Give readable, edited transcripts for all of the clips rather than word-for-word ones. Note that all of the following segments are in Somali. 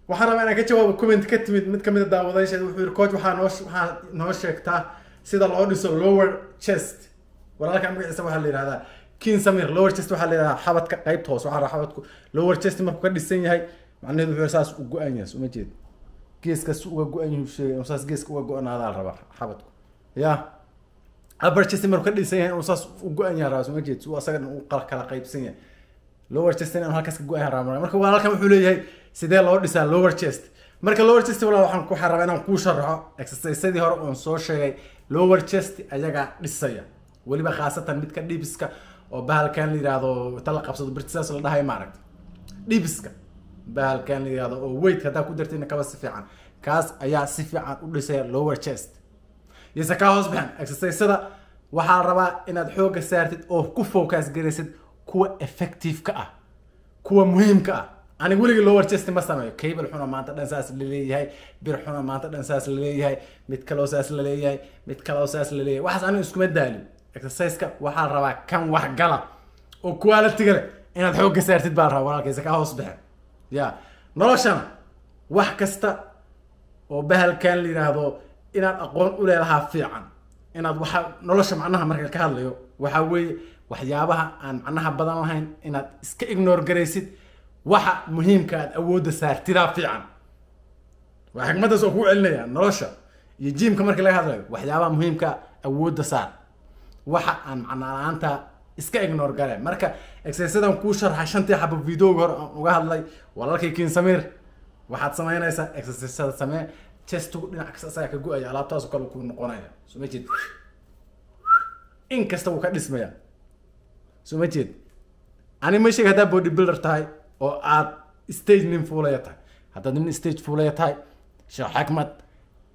waxaan rabaa inaan ka jawaabo comment ka timid mid kamid ah daawadayaasha wuxuu yiri coach waxaa noo sheegtaa sida loo dhiso lower chest walaalka magaciisa waxa la yiraahdaa King Samir lower chest waxa la yiraahdaa xabadka qaybta hoose waxa xabadku lower chest markuu ka dhisan yahay macnaheedu wuxuu saas u go'an yahay uma jeed geeska uga go'an yahay sheegay saas geeska uga go'anaada la rabaa xabadku ya upper chest markuu ka dhisan yahay saas u go'an yahay raas uma jeed asaga uu kala qaybsan yahay lower chest inaan halkaas ka go'an yahay marka walaalkan wuxuu leeyahay sidee loo dhisaa lower chest marka lower chest wala waxaan ku xarabaa inaan ku sharaxo exercise-adii hore oo soo sheegay lower chest ayaga dhisaya waliba khaasatan midka dhibiska oo bahalkan la yiraahdo tala qabsado birtisaas la dhahay maaragtay dhibiska bahalkan la yiraahdo oo weight hada ku darteen kaba si fiican kaas ayaa si fiican u dhisaya lower chest yesa ka hoos baxan exercise-ada waxaa rabaa inaad xooga saartid oo ku focus garaysid kuwa effective ka ah kuwa muhiim ka ah aniga waliga lower chest ma sameeyo cable xuna maanta dhan saas la leeyahay bir xuna maanta dhan saas la leeyahay mid kale oo saas la leeyahay mid kale oo saas la leeyahay waxaas aniga isku madaali exercise-ka waxaa rabaa kan wax gala oo quality leh inaad xooga saartid baa rabaa walaalkiisa ka hoos baxay ya noloshan wax kasta oo bahalkan la yiraahdo inaad aqoon u leedahay fiican inaad waxa nolosha macnaha marka ka hadlayo waxa weeye waxyaabaha aan macnaha badan lahayn inaad iska ignore garaysid waxa muhiimka ah awoodda saartida fiican waxa xigmadaas oo ku celinaya nolosha iyo gymka marka laga hadlayo waxyaabaha muhiimka awoodda saar waxa aan macnaanta iska ignore garay marka exercise-adan ku sharxay shantii xabo video hore uga hadlay walaalkay King Samir waxaad sameynaysaa exercise-ada samee chest dhinac kasta ka go'aya alaabtaas oo kale ku noqonaya soo ma jeed in kasta uu ka dhismaya soo ma jeed ani ma sheegay hada body builder tahay oo aad stage nin fuulaya tahay hadda nin stage fuulaya tahay Sheekh Axmed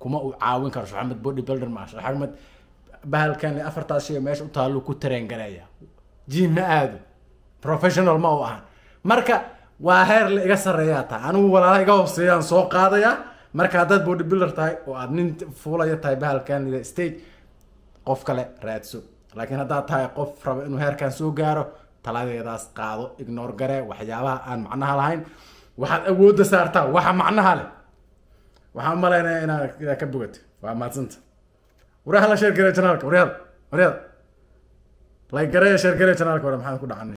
kuma uu caawin karo Sheekh Axmed body builder ma Sheekh Axmed bahalkan afartaas shay meesha u taalo ku tareen garaya gym aad professional ma aha marka waa heer la iga sareeyaa taa anigu walaalaha iga hooseeyaan soo qaadaya marka hadda body builder tahay oo aad nin fuulaya tahay bahalkan stage qof kale raadso laakiin hadda tahay qof raba inuu heerkan soo gaaro taladeedaas qaado ignore gare waxyaabaha aan macnaha lahayn waxaad awoodda saartaa waxa macnaha leh waxaan maleynaa inaad ka bogato waa maadsanta waraha la share gare channelka wariyaal like gare share gare channelka wara maxaan ku dhacanay